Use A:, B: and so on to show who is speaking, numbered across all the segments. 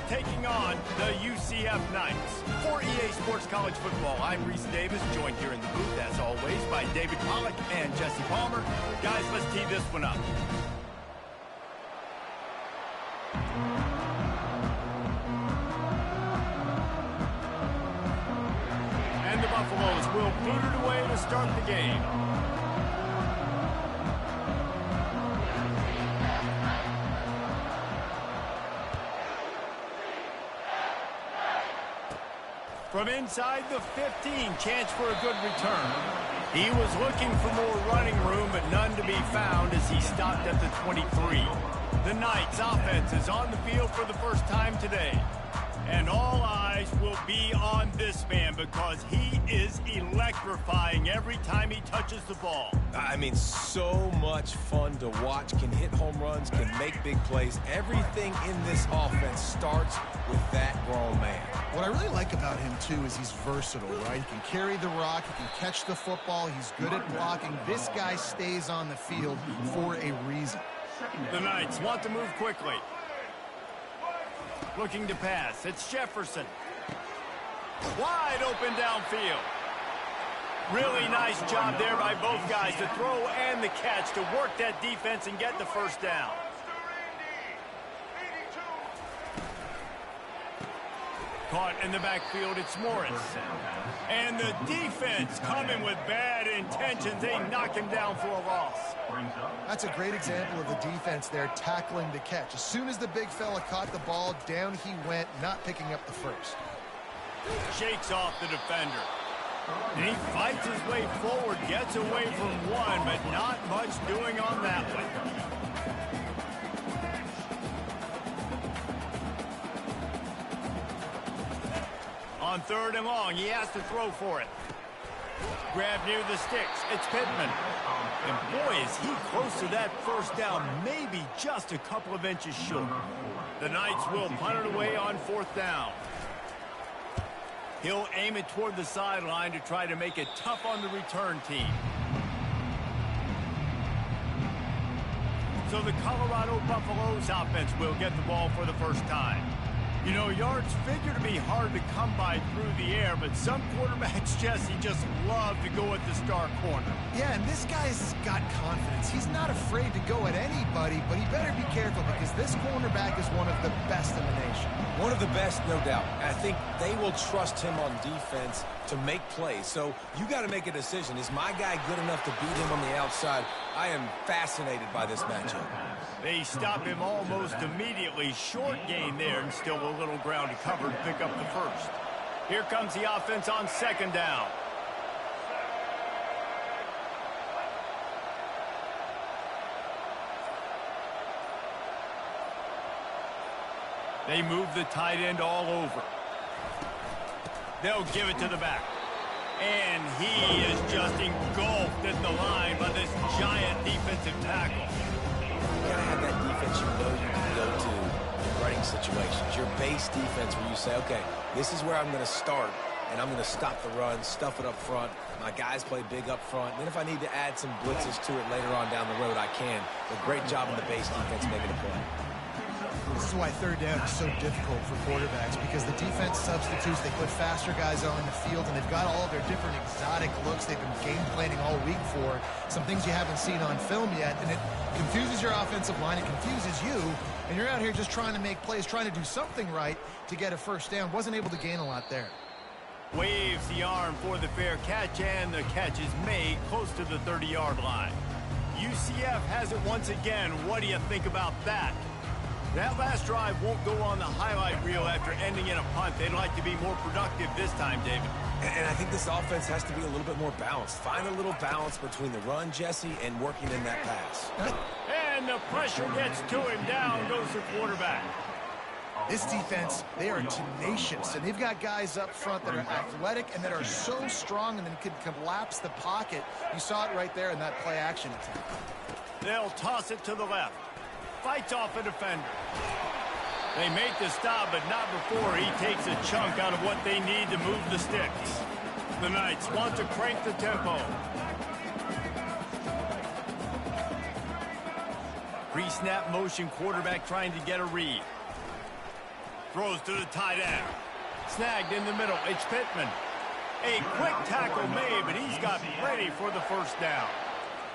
A: taking on the UCF Knights. For EA Sports College Football, I'm Reese Davis, joined here in the booth, as always, by David Pollack and Jesse Palmer. Guys, let's tee this one up. And the Buffaloes will boot it away to start the game. From inside the 15, chance for a good return. He was looking for more running room, but none to be found as he stopped at the 23. The Knights offense is on the field for the first time today. And all eyes will be on this man because he is electrifying every time he touches the ball.
B: I mean, so much fun to watch. Can hit home runs, can make big plays. Everything in this offense starts with that grown man.
C: What I really like about him, too, is he's versatile, right? He can carry the rock, he can catch the football, he's good at blocking. This guy stays on the field for a reason.
A: The Knights want to move quickly. Looking to pass. It's Jefferson. Wide open downfield. Really nice job there by both guys to throw and the catch to work that defense and get the first down. Caught in the backfield, it's Morris. And the defense coming with bad intentions. They knock him down for a loss.
C: That's a great example of the defense there tackling the catch. As soon as the big fella caught the ball, down he went, not picking up the first.
A: Shakes off the defender. And he fights his way forward, gets away from one, but not much doing on that one. On 3rd and long, he has to throw for it. Grab near the sticks. It's Pittman. And boy, is he close to that first down, maybe just a couple of inches short. The Knights will punt it away on 4th down. He'll aim it toward the sideline to try to make it tough on the return team. So the Colorado Buffaloes offense will get the ball for the first time. You know, yards figure to be hard to come by through the air, but some quarterbacks, Jesse, just love to go at the star corner.
C: Yeah, and this guy's got confidence. He's not afraid to go at anybody, but he better be careful because this cornerback is one of the best in the nation.
B: One of the best, no doubt. I think they will trust him on defense to make plays. So you got to make a decision. Is my guy good enough to beat him on the outside? I am fascinated by this matchup.
A: They stop him almost immediately. Short gain there and still a little ground to cover to pick up the first. Here comes the offense on 2nd down. They move the tight end all over. They'll give it to the back. And he is just engulfed at the line by this giant defensive tackle.
B: You gotta have that defense you know you can go to in running situations. Your base defense where you say, okay, this is where I'm going to start, and I'm going to stop the run, stuff it up front. My guys play big up front. And then if I need to add some blitzes to it later on down the road, I can. But great job in the base defense making a play.
C: This is why 3rd down is so difficult for quarterbacks because the defense substitutes. They put faster guys on the field, and they've got all of their different exotic looks they've been game planning all week for. Some things you haven't seen on film yet, and it confuses your offensive line. It confuses you, and you're out here just trying to make plays, trying to do something right to get a first down. Wasn't able to gain a lot there.
A: Waves the arm for the fair catch, and the catch is made close to the 30-yard line. UCF has it once again. What do you think about that? That last drive won't go on the highlight reel after ending in a punt. They'd like to be more productive this time, David.
B: And I think this offense has to be a little bit more balanced. Find a little balance between the run, Jesse, and working in that pass.
A: And the pressure gets to him. Down goes the quarterback.
C: This defense, they are tenacious, and they've got guys up front that are athletic and that are so strong and then can collapse the pocket. You saw it right there in that play action attempt.
A: They'll toss it to the left. Fights off a defender. They make the stop, but not before he takes a chunk out of what they need to move the sticks. The Knights want to crank the tempo. Pre-snap motion, quarterback trying to get a read. Throws to the tight end. Snagged in the middle. It's Pittman. A quick tackle made, but he's got ready for the first down.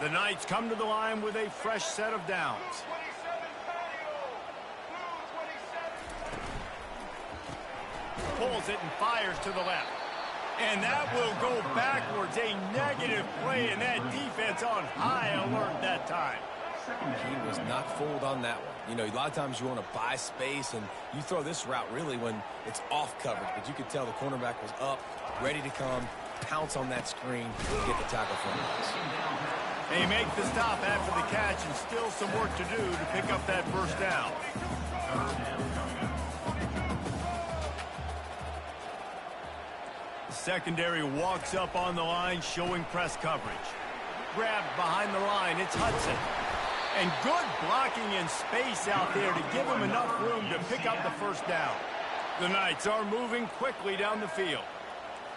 A: The Knights come to the line with a fresh set of downs. Pulls it and fires to the left. And that will go backwards. A negative play, and that defense on high alert that time.
B: He was not fooled on that one. You know, a lot of times you want to buy space, and you throw this route really when it's off coverage. But you could tell the cornerback was up, ready to come, pounce on that screen, and get the tackle from us.
A: They make the stop after the catch, and still some work to do to pick up that first down. The secondary walks up on the line, showing press coverage. Grabbed behind the line, it's Hudson. And good blocking in space out there to give him enough room to pick up the first down. The Knights are moving quickly down the field.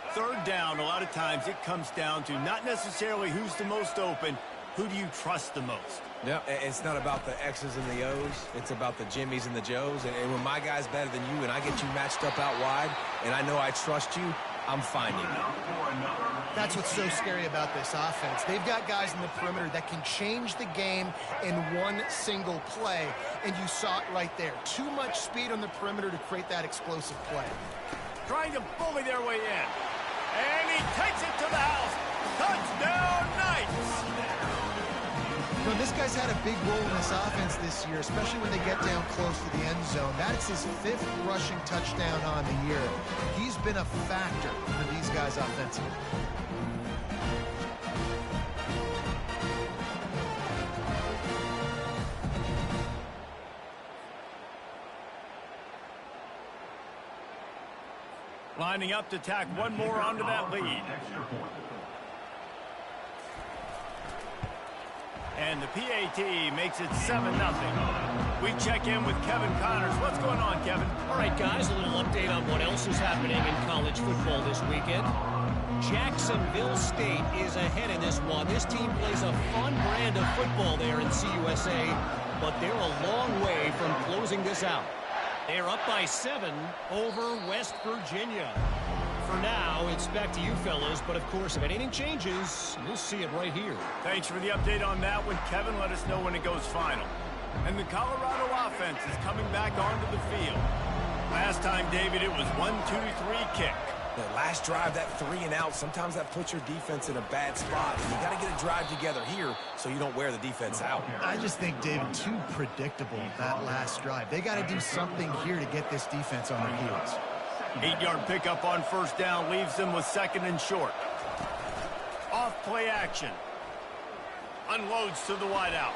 A: Third down, a lot of times it comes down to not necessarily who's the most open, who do you trust the most?
B: Yeah, it's not about the X's and the O's. It's about the Jimmys and the Joes. And when my guy's better than you and I get you matched up out wide and I know I trust you, I'm finding you.
C: That's what's so scary about this offense. They've got guys in the perimeter that can change the game in one single play, and you saw it right there. Too much speed on the perimeter to create that explosive play.
A: Trying to bully their way in. And he takes it to the house. Touchdown, Knights!
C: You know, this guy's had a big role in this offense this year, especially when they get down close to the end zone. That's his 5th rushing touchdown on the year. He's been a factor for these guys offensively.
A: Lining up to tack one more onto that lead. And the PAT makes it 7-0. We check in with Kevin Connors. What's going on, Kevin?
D: All right, guys, a little update on what else is happening in college football this weekend. Jacksonville State is ahead in this one. This team plays a fun brand of football there in CUSA, but they're a long way from closing this out. They're up by 7 over West Virginia. For now, it's back to you fellas, but of course, if anything changes, you'll see it right here.
A: Thanks for the update on that one, Kevin. Let us know when it goes final. And the Colorado offense is coming back onto the field. Last time, David, it was 1-2-3 kick.
B: The last drive, that 3 and out, sometimes that puts your defense in a bad spot. You got to get a drive together here so you don't wear the defense out.
C: I just think, David, too predictable, that last drive. They got to do something here to get this defense on their heels.
A: 8-yard pickup on first down leaves them with 2nd and short. Off play action. Unloads to the wideout.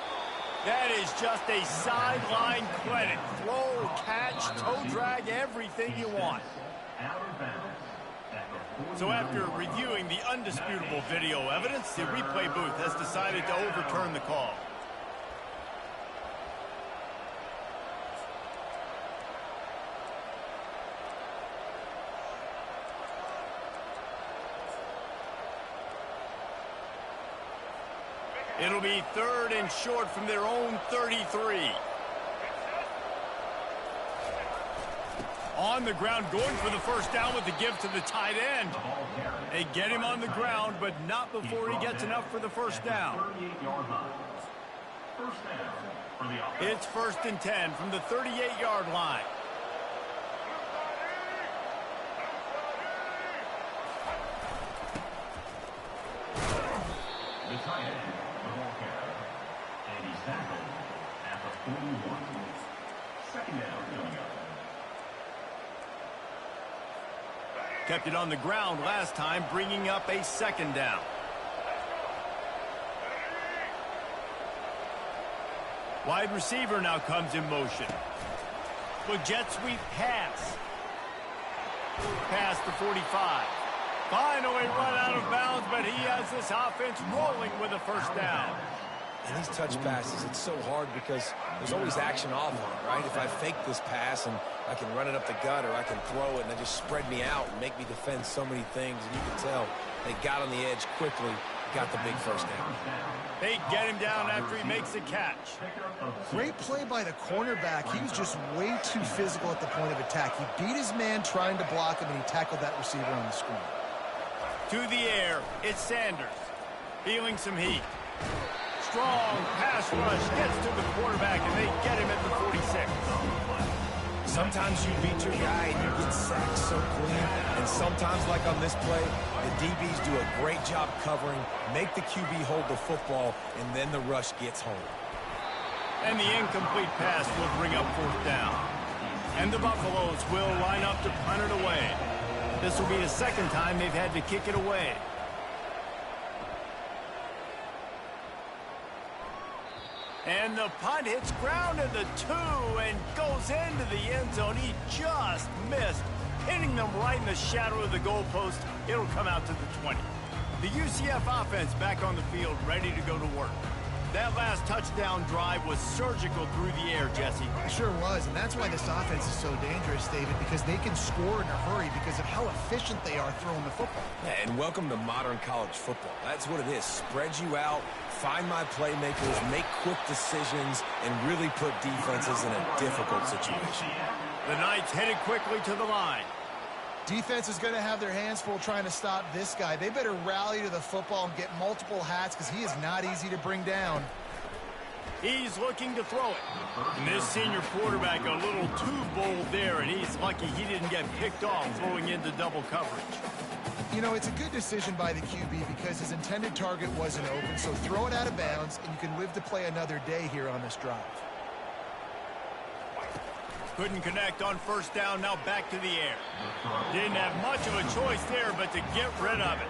A: That is just a sideline credit. Throw, catch, toe drag, everything you want. So after reviewing the undisputable video evidence, the replay booth has decided to overturn the call. It'll be 3rd and short from their own 33. On the ground, going for the first down with the give to the tight end. They get him on the ground, but not before he gets enough for the first down. It's 1st and 10 from the 38-yard line.
E: The tight end, the ball carrier, and he's tackled at the 41. 2nd down coming up.
A: Kept it on the ground last time, bringing up a 2nd down. Wide receiver now comes in motion. With jet sweep pass. Past the 45. Finally run out of bounds, but he has this offense rolling with a first down.
B: And these touch passes, it's so hard because there's always action off on it, right? If I fake this pass and I can run it up the gut or I can throw it and they just spread me out and make me defend so many things. And you can tell they got on the edge quickly got the big first down.
A: They get him down after he makes the catch.
C: Great play by the cornerback. He was just way too physical at the point of attack. He beat his man trying to block him, and he tackled that receiver on the screen.
A: To the air, it's Sanders. Feeling some heat. Strong pass rush gets to the quarterback, and they get him at the 46.
B: Sometimes you beat your guy and you get sacked so clean. And sometimes, like on this play, the DBs do a great job covering, make the QB hold the football, and then the rush gets home.
A: And the incomplete pass will bring up fourth down. And the Buffaloes will line up to punt it away. This will be the second time they've had to kick it away. And the punt hits ground at the 2 and goes into the end zone. He just missed, hitting them right in the shadow of the goalpost. It'll come out to the 20. The UCF offense back on the field, ready to go to work. That last touchdown drive was surgical through the air, Jesse.
C: It sure was, and that's why this offense is so dangerous, David, because they can score in a hurry because of how efficient they are throwing the football.
B: And welcome to modern college football. That's what it is. Spread you out, find my playmakers, make quick decisions, and really put defenses in a difficult situation.
A: The Knights headed quickly to the line.
C: Defense is going to have their hands full trying to stop this guy. They better rally to the football and get multiple hats because he is not easy to bring down.
A: He's looking to throw it. And this senior quarterback a little too bold there, and he's lucky he didn't get picked off throwing into double coverage.
C: You know, it's a good decision by the QB because his intended target wasn't open, so throw it out of bounds, and you can live to play another day here on this drive.
A: Couldn't connect on first down, now back to the air. Didn't have much of a choice there, but to get rid of it.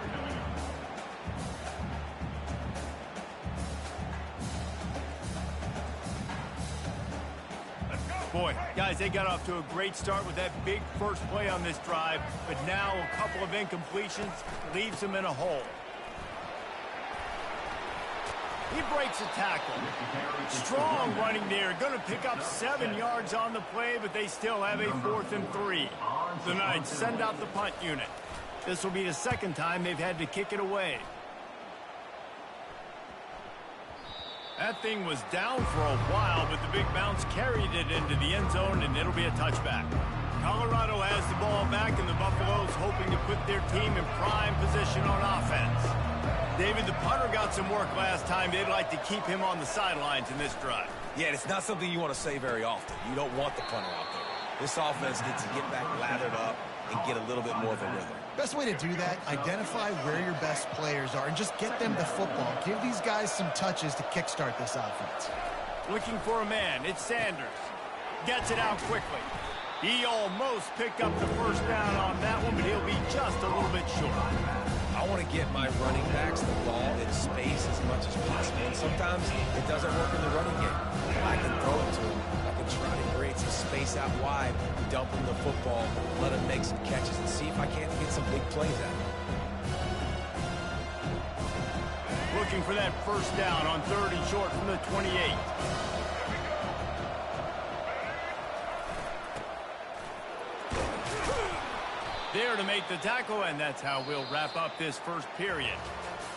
A: Boy, guys, they got off to a great start with that big first play on this drive, but now a couple of incompletions leaves them in a hole. He breaks a tackle. Strong running there. Going to pick up 7 yards on the play, but they still have a 4th and 3. The Knights send out the punt unit. This will be the second time they've had to kick it away. That thing was down for a while, but the big bounce carried it into the end zone, and it'll be a touchback. Colorado has the ball back, and the Buffaloes hoping to put their team in prime position on offense. David, the punter got some work last time. They'd like to keep him on the sidelines in this drive.
B: Yeah, it's not something you want to say very often. You don't want the punter out there. This offense needs to get back lathered up and get a little bit more of a rhythm.
C: Best way to do that, identify where your best players are and just get them the football. Give these guys some touches to kickstart this offense.
A: Looking for a man, it's Sanders. Gets it out quickly. He almost picked up the first down on that one, but he'll be just a little bit short.
B: I want to get my running backs the ball in space as much as possible. And sometimes it doesn't work in the running game. I can throw it to him. I can try to create some space out wide, dump him the football, let him make some catches, and see if I can't get some big plays out of him.
A: Looking for that first down on 3rd and short from the 28. There to make the tackle, and that's how we'll wrap up this first period.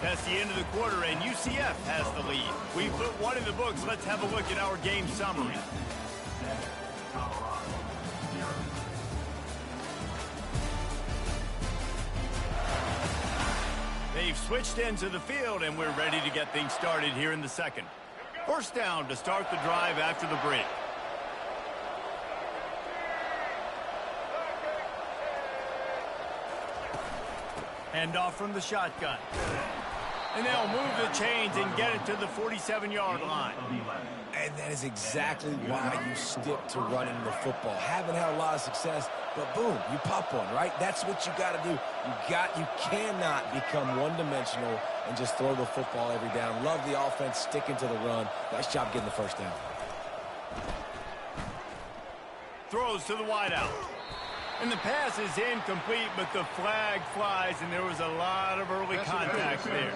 A: That's the end of the quarter, and UCF has the lead. We put one in the books. Let's have a look at our game summary. They've switched into the field, and we're ready to get things started here in the second. First down to start the drive after the break. Hand off from the shotgun. And they'll move the chains and get it to the 47-yard line.
B: And that is exactly why you stick to running the football. Haven't had a lot of success, but boom, you pop one, right? That's what you got to do. You cannot become one-dimensional and just throw the football every down. Love the offense sticking to the run. Nice job getting the first down.
A: Throws to the wideout. And the pass is incomplete, but the flag flies, and there was a lot of early contact there.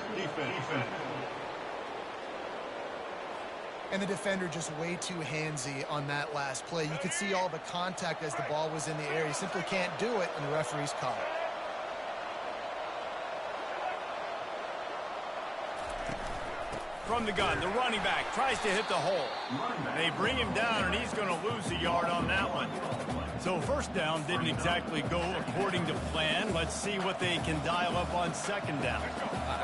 C: And the defender just way too handsy on that last play. You could see all the contact as the ball was in the air. He simply can't do it, and the referee's caught it.
A: From the gun, the running back tries to hit the hole. They bring him down, and he's going to lose a yard on that one. So first down didn't exactly go according to plan. Let's see what they can dial up on second down.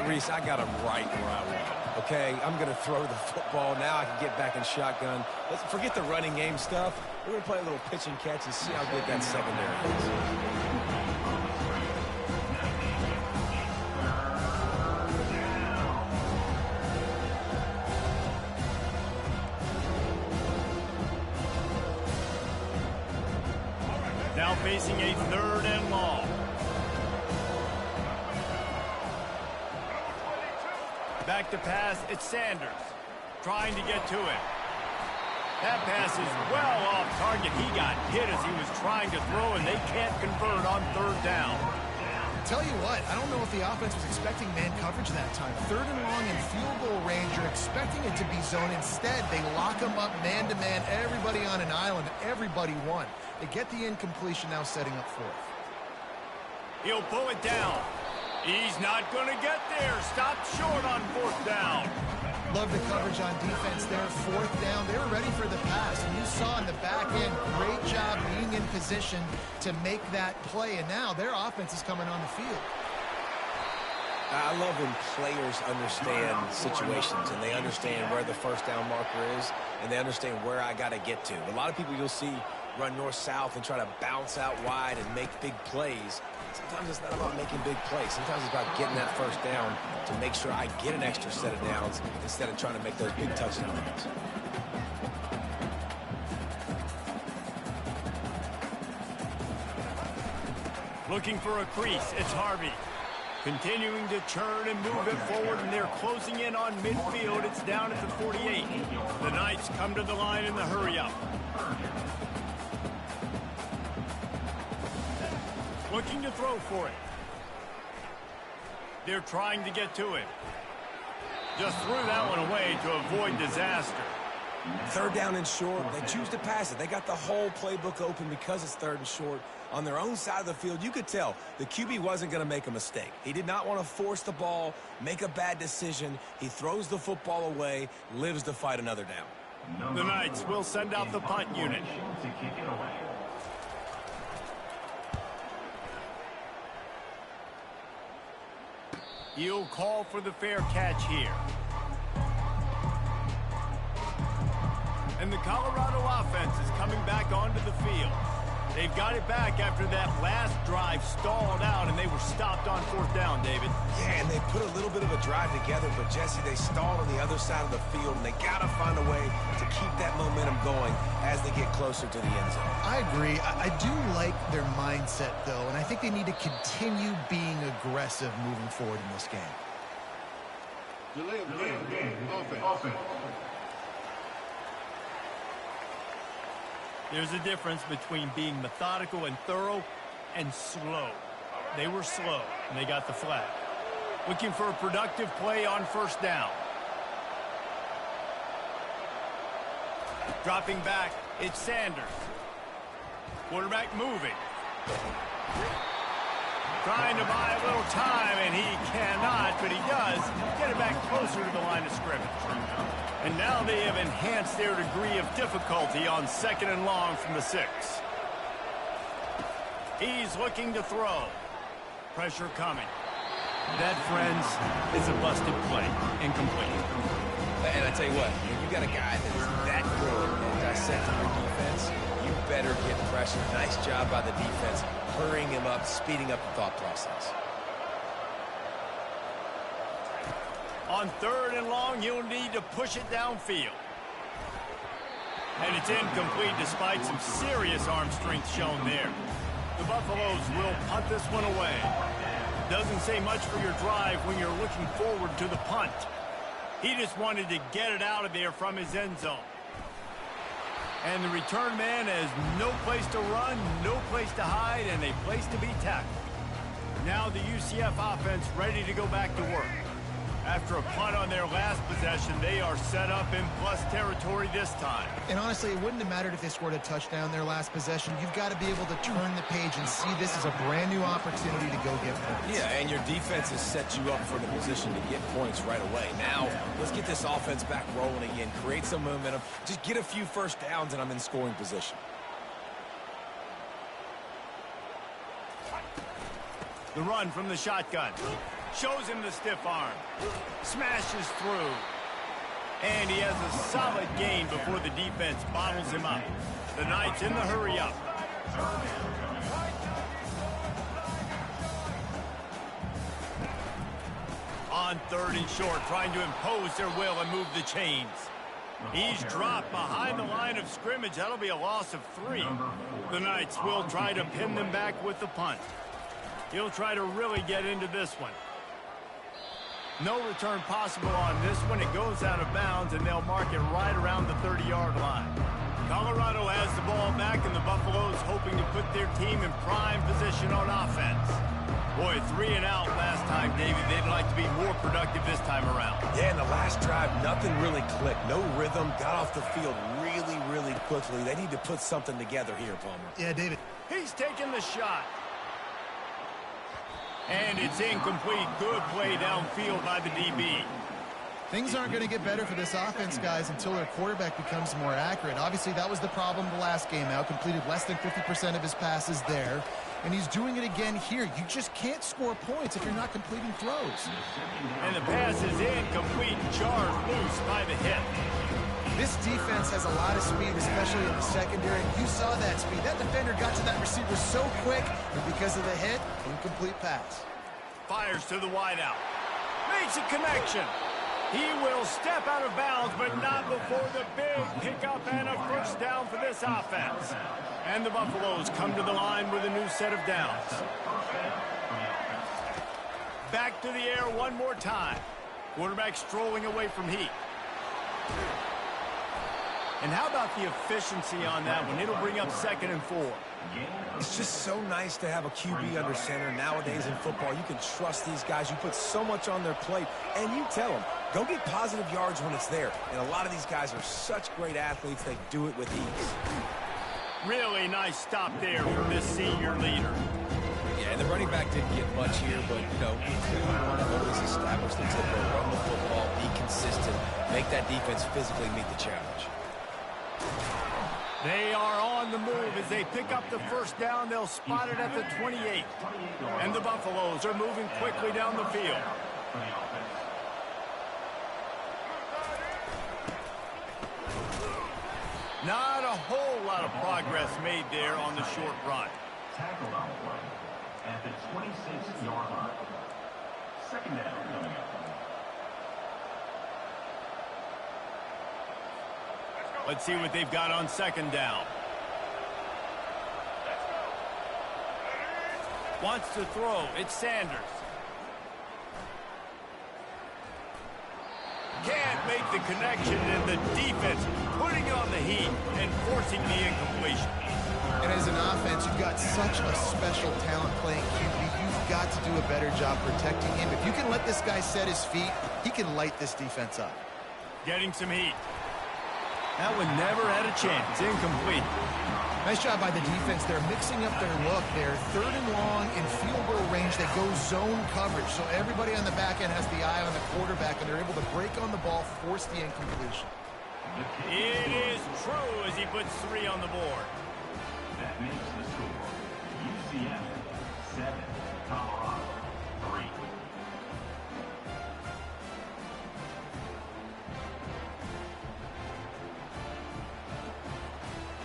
B: Reese, I got him right where I want. Okay, I'm going to throw the football. Now I can get back in shotgun. Let's forget the running game stuff. We're going to play a little pitch and catch and see how good that secondary is.
A: Now facing a 3rd and long. Back to pass, it's Sanders. Trying to get to him. That pass is well off target. He got hit as he was trying to throw, and they can't convert on 3rd down.
C: Tell you what, I don't know if the offense was expecting man coverage that time. 3rd and long in field goal range, you're expecting it to be zone. Instead, they lock them up man-to-man, everybody on an island, everybody won. They get the incompletion, now setting up 4th.
A: He'll pull it down. He's not going to get there. Stopped short on 4th down.
C: Love the coverage on defense there. 4th down, they were ready for the pass. And you saw in the back end, great job being in position to make that play. And now their offense is coming on the field.
B: I love when players understand situations and they understand where the first down marker is and they understand where I got to get to. A lot of people you'll see run north-south and try to bounce out wide and make big plays. Sometimes it's not about making big plays. Sometimes it's about getting that first down to make sure I get an extra set of downs instead of trying to make those big touchdown runs.
A: Looking for a crease, it's Harvey. Continuing to churn and move it forward, and they're closing in on midfield. It's down at the 48. The Knights come to the line in the hurry-up. Looking to throw for it. They're trying to get to him. Just threw that one away to avoid disaster.
B: 3rd down and short, they choose to pass it. They got the whole playbook open because it's 3rd and short. On their own side of the field, you could tell the QB wasn't going to make a mistake. He did not want to force the ball, make a bad decision. He throws the football away, lives to fight another down.
A: The Knights will send out the punt unit. He'll call for the fair catch here. And the Colorado offense is coming back onto the field. They've got it back after that last drive stalled out, and they were stopped on 4th down, David.
B: Yeah, and they put a little bit of a drive together, but, Jesse, they stalled on the other side of the field, and they got to find a way to keep that momentum going as they get closer to the end zone.
C: I agree. I do like their mindset, though, and I think they need to continue being aggressive moving forward in this game.
E: Offense.
A: There's a difference between being methodical and thorough and slow. They were slow, and they got the flag. Looking for a productive play on 1st down. Dropping back, it's Sanders. Quarterback moving. Trying to buy a little time, and he cannot, but he does get it back closer to the line of scrimmage. And now they have enhanced their degree of difficulty on 2nd and long from the 6. He's looking to throw. Pressure coming. That, friends, is a busted play. Incomplete.
B: And I tell you what, when you got a guy that is that good at dissecting your defense, you better get pressure. Nice job by the defense, hurrying him up, speeding up the thought process.
A: On 3rd and long, you'll need to push it downfield. And it's incomplete despite some serious arm strength shown there. The Buffaloes will punt this one away. Doesn't say much for your drive when you're looking forward to the punt. He just wanted to get it out of there from his end zone. And the return man has no place to run, no place to hide, and a place to be tackled. Now the UCF offense ready to go back to work. After a punt on their last possession, they are set up in plus territory this time.
C: And honestly, it wouldn't have mattered if they scored a touchdown their last possession. You've got to be able to turn the page and see this as a brand new opportunity to go get points.
B: Yeah, and your defense has set you up for the position to get points right away. Now, let's get this offense back rolling again, create some momentum, just get a few first downs, and I'm in scoring position.
A: The run from the shotgun. Shows him the stiff arm. Smashes through. And he has a solid gain before the defense bottles him up. The Knights in the hurry up. On 3rd and short, trying to impose their will and move the chains. He's dropped behind the line of scrimmage. That'll be a loss of 3. The Knights will try to pin them back with the punt. He'll try to really get into this one. No return possible on this one. It goes out of bounds, and they'll mark it right around the 30-yard line. Colorado has the ball back, and the Buffaloes hoping to put their team in prime position on offense. Boy, 3 and out last time, David. They'd like to be more productive this time around.
B: Yeah, in the last drive, nothing really clicked. No rhythm, got off the field really quickly. They need to put something together here, Palmer.
C: Yeah, David.
A: He's taking the shot. And it's incomplete. Good play downfield by the DB.
C: Things aren't going to get better for this offense, guys, until their quarterback becomes more accurate. Obviously, that was the problem the last game out. Completed less than 50% of his passes there. And he's doing it again here. You just can't score points if you're not completing throws.
A: And the pass is incomplete. Jarred loose by the hit.
C: This defense has a lot of speed, especially in the secondary. You saw that speed. That defender got to that receiver so quick, and because of the hit, incomplete pass.
A: Fires to the wideout. Makes a connection. He will step out of bounds, but not before the big pickup and a first down for this offense. And the Buffaloes come to the line with a new set of downs. Back to the air one more time. Quarterback strolling away from heat. And how about the efficiency on that one? It'll bring up 2nd and 4.
B: It's just so nice to have a QB under center. Nowadays in football, you can trust these guys. You put so much on their plate, and you tell them, go get positive yards when it's there. And a lot of these guys are such great athletes, they do it with ease.
A: Really nice stop there from this senior leader.
B: Yeah, and the running back didn't get much here, but, you know, you want to always establish the tempo, run the football, be consistent, make that defense physically meet the challenge.
A: They are on the move as they pick up the first down. They'll spot it at the 28. And the Buffaloes are moving quickly down the field. Not a whole lot of progress made there on the short run.
E: Tackled on the play at the 26-yard line. 2nd down coming up.
A: Let's see what they've got on 2nd down. Wants to throw. It's Sanders. Can't make the connection, and the defense putting on the heat and forcing the incompletion.
C: And as an offense, you've got such a special talent playing QB. You've got to do a better job protecting him. If you can let this guy set his feet, he can light this defense up.
A: Getting some heat. That one never had a chance. Incomplete.
C: Nice job by the defense. They're mixing up their look. They're 3rd and long in field goal range. They go zone coverage. So everybody on the back end has the eye on the quarterback, and they're able to break on the ball, force the incompletion.
A: It is true as he puts 3 on the board.
E: That makes the score UCF 7, Colorado 3.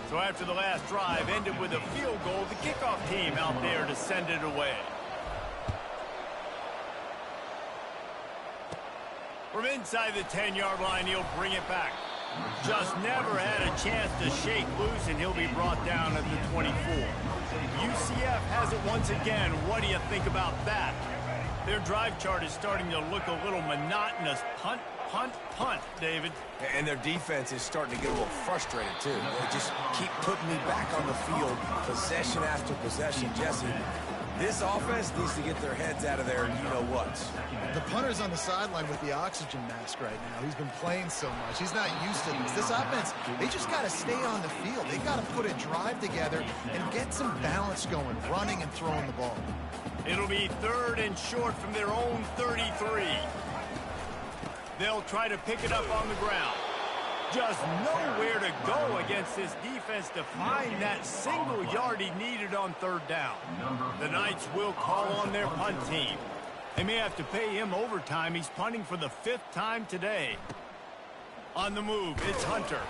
A: So after the last drive ended with a field goal, the kickoff team out there to send it away. From inside the 10-yard line, he'll bring it back. Just never had a chance to shake loose, and he'll be brought down at the 24. UCF has it once again. What do you think about that? Their drive chart is starting to look a little monotonous. Punt, punt, punt, David.
B: And their defense is starting to get a little frustrated, too. They just keep putting me back on the field, possession after possession. Jesse, This offense needs to get their heads out of there, you-know-what.
C: The punter's on the sideline with the oxygen mask right now. He's been playing so much. He's not used to this. This offense, they just got to stay on the field. They got to put a drive together and get some balance going, running and throwing the ball.
A: It'll be 3rd and short from their own 33. They'll try to pick it up on the ground. Just nowhere to go against this defense to find that single yard he needed on 3rd down. The Knights will call on their punt team. They may have to pay him overtime. He's punting for the 5th time today. On the move, it's Hunter.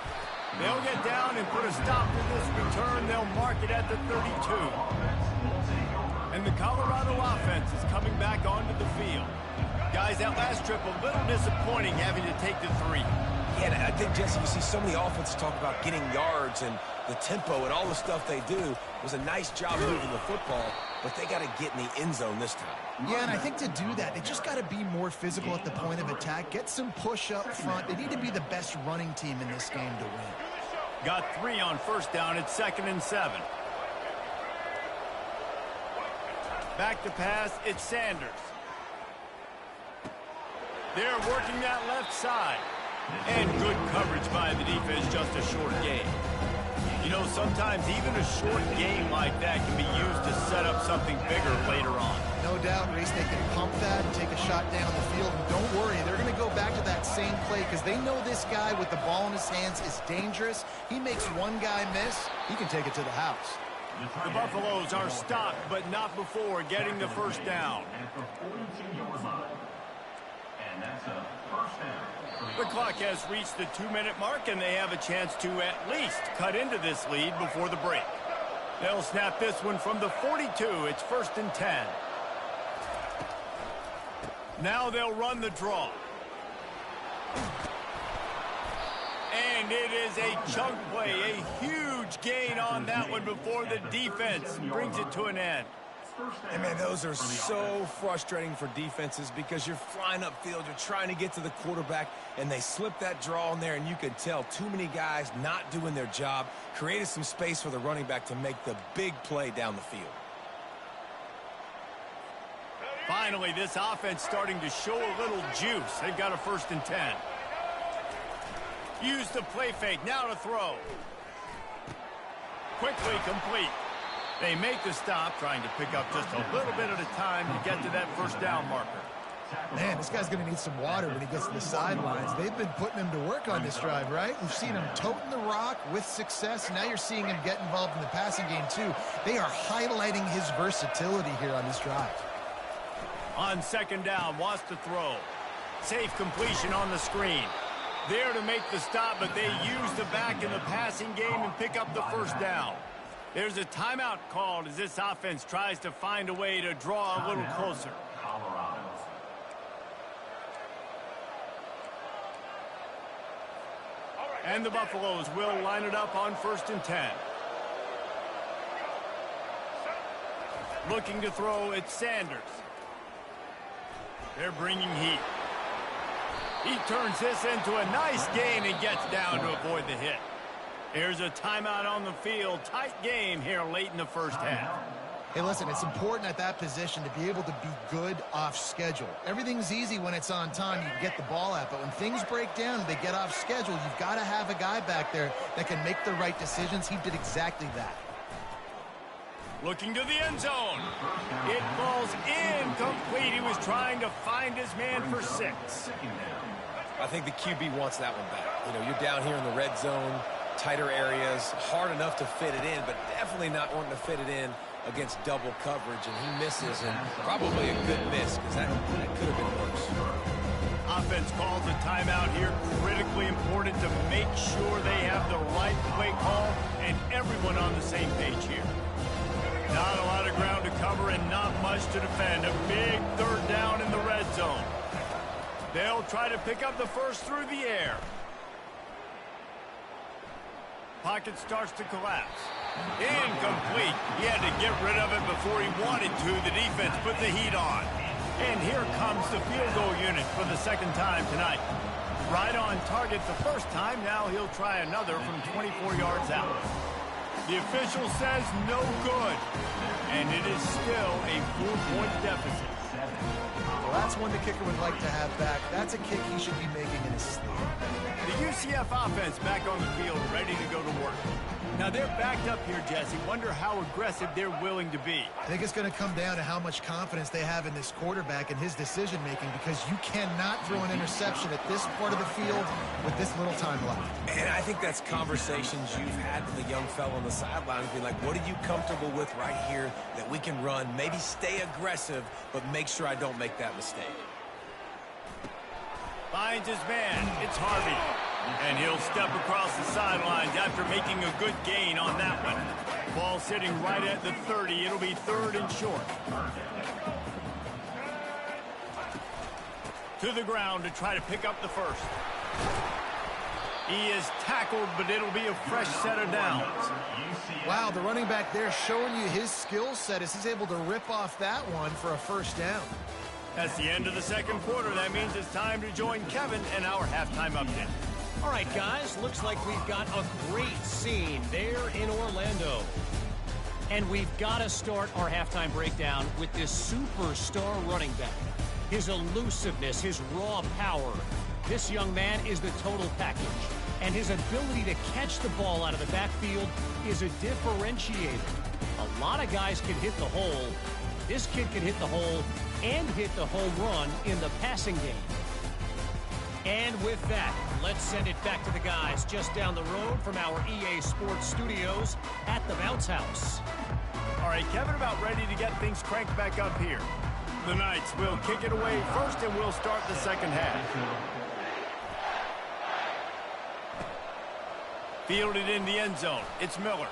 A: They'll get down and put a stop to this return. They'll mark it at the 32. And the Colorado offense is coming back onto the field. Guys, that last trip a little disappointing having to take the 3.
B: Yeah, and I think, Jesse, you see so many offenses talk about getting yards and the tempo and all the stuff they do. It was a nice job moving the football, but they got to get in the end zone this time.
C: Yeah, and I think to do that, they just got to be more physical at the point of attack, get some push up front. They need to be the best running team in this game to win.
A: Got 3 on 1st down. It's 2nd and 7. Back to pass, it's Sanders. They're working that left side. And good coverage by the defense, just a short game. You know, sometimes even a short game like that can be used to set up something bigger later on.
C: No doubt, Reese, they can pump that and take a shot down the field. And don't worry, they're going to go back to that same play because they know this guy with the ball in his hands is dangerous. He makes one guy miss, he can take it to the house.
A: The Buffaloes are stopped, but not before getting the 1st down.
E: And that's a 1st down.
A: The clock has reached the 2-minute mark, and they have a chance to at least cut into this lead before the break. They'll snap this one from the 42. It's 1st and 10. Now they'll run the draw. And it is a chunk play, a huge gain on that one before the defense brings it to an end.
B: And, man, those are so frustrating for defenses because you're flying upfield, you're trying to get to the quarterback, and they slip that draw in there, and you can tell too many guys not doing their job, created some space for the running back to make the big play down the field.
A: Finally, this offense starting to show a little juice. They've got a 1st and 10. Use the play fake, now to throw. Quickly complete. They make the stop, trying to pick up just a little bit at a time to get to that 1st down marker.
C: Man, this guy's going to need some water when he gets to the sidelines. They've been putting him to work on this drive, right? We've seen him toting the rock with success. Now you're seeing him get involved in the passing game, too. They are highlighting his versatility here on this drive.
A: On 2nd down, wants to throw. Safe completion on the screen. There to make the stop, but they use the back in the passing game and pick up the 1st down. There's a timeout called as this offense tries to find a way to draw a little closer. And the Buffaloes will line it up on 1st and 10. Looking to throw, it's Sanders. They're bringing heat. He turns this into a nice gain and gets down to avoid the hit. Here's a timeout on the field. Tight game here late in the 1st half.
C: Hey, listen, it's important at that position to be able to be good off schedule. Everything's easy when it's on time. You can get the ball out. But when things break down and they get off schedule, you've got to have a guy back there that can make the right decisions. He did exactly that.
A: Looking to the end zone. It falls incomplete. He was trying to find his man for 6.
B: I think the QB wants that one back. You know, you're down here in the red zone, tighter areas, hard enough to fit it in, but definitely not wanting to fit it in against double coverage, and he misses, and probably a good miss because that could have been worse.
A: Offense calls a timeout here. Critically important to make sure they have the right play call and everyone on the same page here. Not a lot of ground to cover and not much to defend. A big 3rd down in the red zone. They'll try to pick up the 1st through the air. Pocket starts to collapse. Incomplete. He had to get rid of it before he wanted to. The defense put the heat on. And here comes the field goal unit for the 2nd time tonight. Right on target the 1st time. Now he'll try another from 24 yards out. The official says no good. and it is still a 4-point deficit.
C: Well, that's one the kicker would like to have back. That's a kick he should be making in his sleep.
A: The UCF offense back on the field, ready to go to work. Now they're backed up here, Jesse. Wonder how aggressive they're willing to be.
C: I think it's going to come down to how much confidence they have in this quarterback and his decision-making, because you cannot throw an interception at this part of the field with this little time left.
B: And I think that's conversations you've had with the young fellow on the sidelines, being like, what are you comfortable with right here that we can run? Maybe stay aggressive, but make sure I don't make that mistake.
A: Finds his man. It's Harvey. And he'll step across the sidelines after making a good gain on that one. Ball sitting right at the 30. It'll be 3rd and short. To the ground to try to pick up the first. He is tackled, but it'll be a fresh set of downs.
C: Wow, the running back there showing you his skill set as he's able to rip off that one for a first down.
A: That's the end of the second quarter. That means it's time to join Kevin and our halftime update.
D: All right, guys, looks like we've got a great scene there in Orlando. And we've got to start our halftime breakdown with this superstar running back. His elusiveness, his raw power. This young man is the total package. And his ability to catch the ball out of the backfield is a differentiator. A lot of guys can hit the hole. This kid can hit the hole and hit the home run in the passing game. And with that, let's send it back to the guys just down the road from our EA Sports Studios at the Bounce House.
A: All right, Kevin, about ready to get things cranked back up here. The Knights will kick it away first, and we'll start the second half. Fielded in the end zone. It's Miller.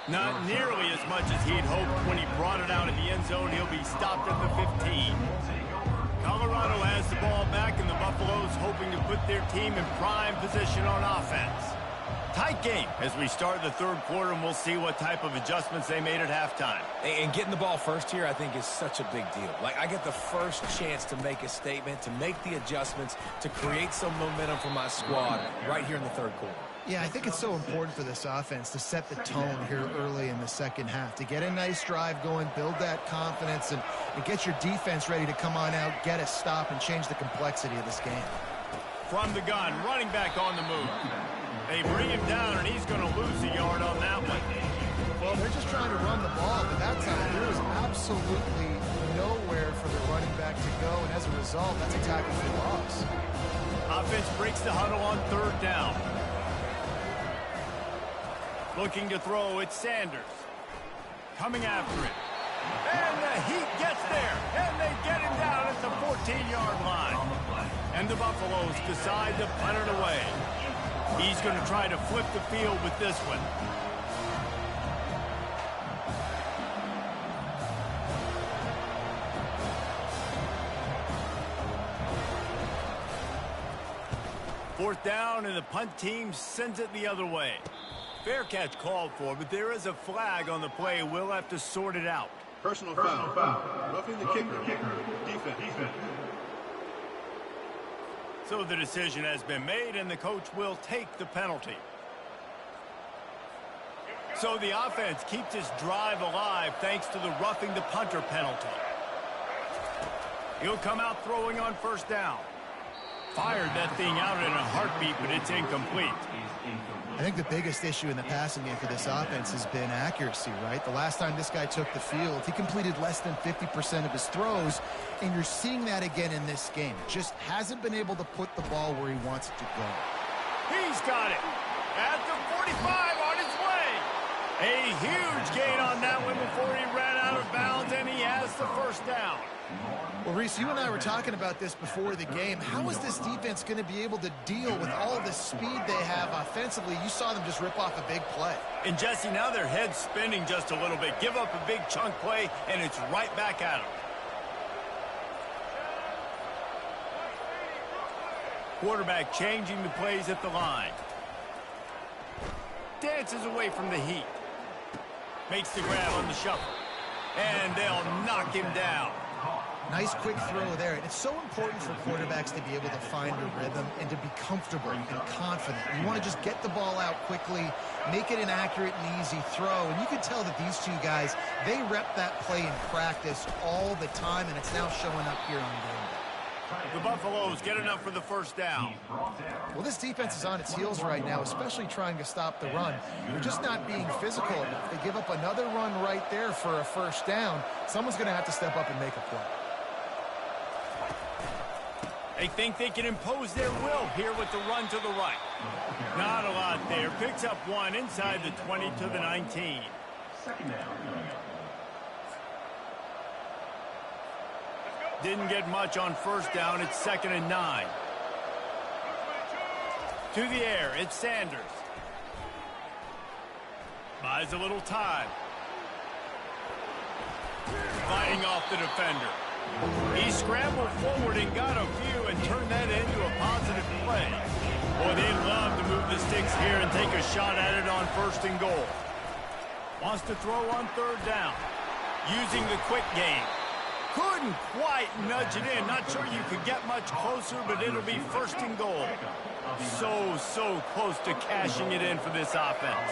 A: Not nearly as much as he'd hoped when he brought it out of the end zone. He'll be stopped at the 15. Colorado has the ball back, and the Buffaloes hoping to put their team in prime position on offense. Tight game as we start the third quarter, and we'll see what type of adjustments they made at halftime.
B: And getting the ball first here, I think, is such a big deal. Like, I get the first chance to make a statement, to make the adjustments, to create some momentum for my squad right here in the third quarter.
C: Yeah, I think it's so important for this offense to set the tone here early in the second half, to get a nice drive going, build that confidence, and get your defense ready to come on out, get a stop, and change the complexity of this game.
A: From the gun, running back on the move. They bring him down, and he's going to lose a yard on that one.
C: Well, they're just trying to run the ball, but that time there was absolutely nowhere for the running back to go, and as a result, that's a tackle for loss.
A: Offense breaks the huddle on 3rd down. Looking to throw, it's Sanders. Coming after it. And the Heat gets there, and they get him down at the 14-yard line. And the Buffaloes decide to punt it away. He's going to try to flip the field with this one. Fourth down, and the punt team sends it the other way. Fair catch called for, but there is a flag on the play. We'll have to sort it out.
F: Personal foul. Roughing the kicker. Defense.
A: So the decision has been made, and the coach will take the penalty. So the offense keeps its drive alive thanks to the roughing the punter penalty. He'll come out throwing on 1st down. Fired that thing out in a heartbeat, but it's incomplete.
C: I think the biggest issue in the passing game for this offense has been accuracy, right? The last time this guy took the field, he completed less than 50% of his throws, and you're seeing that again in this game. Just hasn't been able to put the ball where he wants it to go.
A: He's got it at the 45 on his way. A huge gain on that one before he ran out of bounds, and he has the 1st down.
C: Well, Reese, you and I were talking about this before the game. How is this defense going to be able to deal with all the speed they have offensively? You saw them just rip off a big play.
A: And, Jesse, now their head's spinning just a little bit. Give up a big chunk play, and it's right back at them. Quarterback changing the plays at the line. Dances away from the Heat. Makes the grab on the shuffle. And they'll knock him down.
C: Nice quick throw there. And it's so important for quarterbacks to be able to find a rhythm and to be comfortable and confident. You want to just get the ball out quickly, make it an accurate and easy throw. And you can tell that these two guys, they rep that play in practice all the time, and it's now showing up here on game day.
A: The Buffaloes get enough for the first down.
C: Well, this defense is on its heels right now, especially trying to stop the run. They're just not being physical enough. They give up another run right there for a first down. Someone's going to have to step up and make a play.
A: They think they can impose their will here with the run to the right. Not a lot there. Picks up one inside the 20 to the 19.
E: Second down.
A: Didn't get much on first down. It's 2nd and 9. To the air, it's Sanders. Buys a little time. Fighting off the defender. He scrambled forward and got a few and turned that into a positive play. Boy, they love to move the sticks here and take a shot at it on 1st and goal. Wants to throw on 3rd down. Using the quick game. Couldn't quite nudge it in. Not sure you could get much closer, but it'll be 1st and goal. So close to cashing it in for this offense.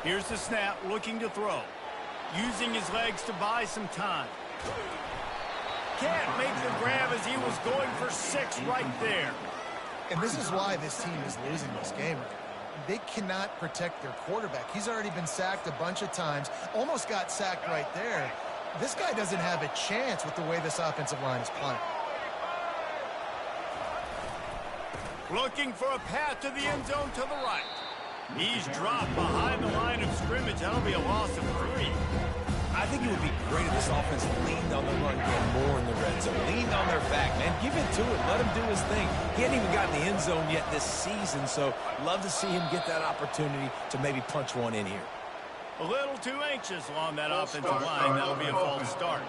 A: Here's the snap, looking to throw. Using his legs to buy some time. Can't make the grab as he was going for 6 right there.
C: And this is why this team is losing this game. They cannot protect their quarterback. He's already been sacked a bunch of times. Almost got sacked right there. This guy doesn't have a chance with the way this offensive line is playing.
A: Looking for a path to the end zone to the right. He's dropped behind the line of scrimmage. That'll be a loss of 3.
B: I think it would be great if this offense leaned on the run game more in the red zone. Leaned on their back, man. Give it to it. Let him do his thing. He hadn't even gotten the end zone yet this season, so love to see him get that opportunity to maybe punch one in here.
A: A little too anxious along that offensive line. That'll be a false start.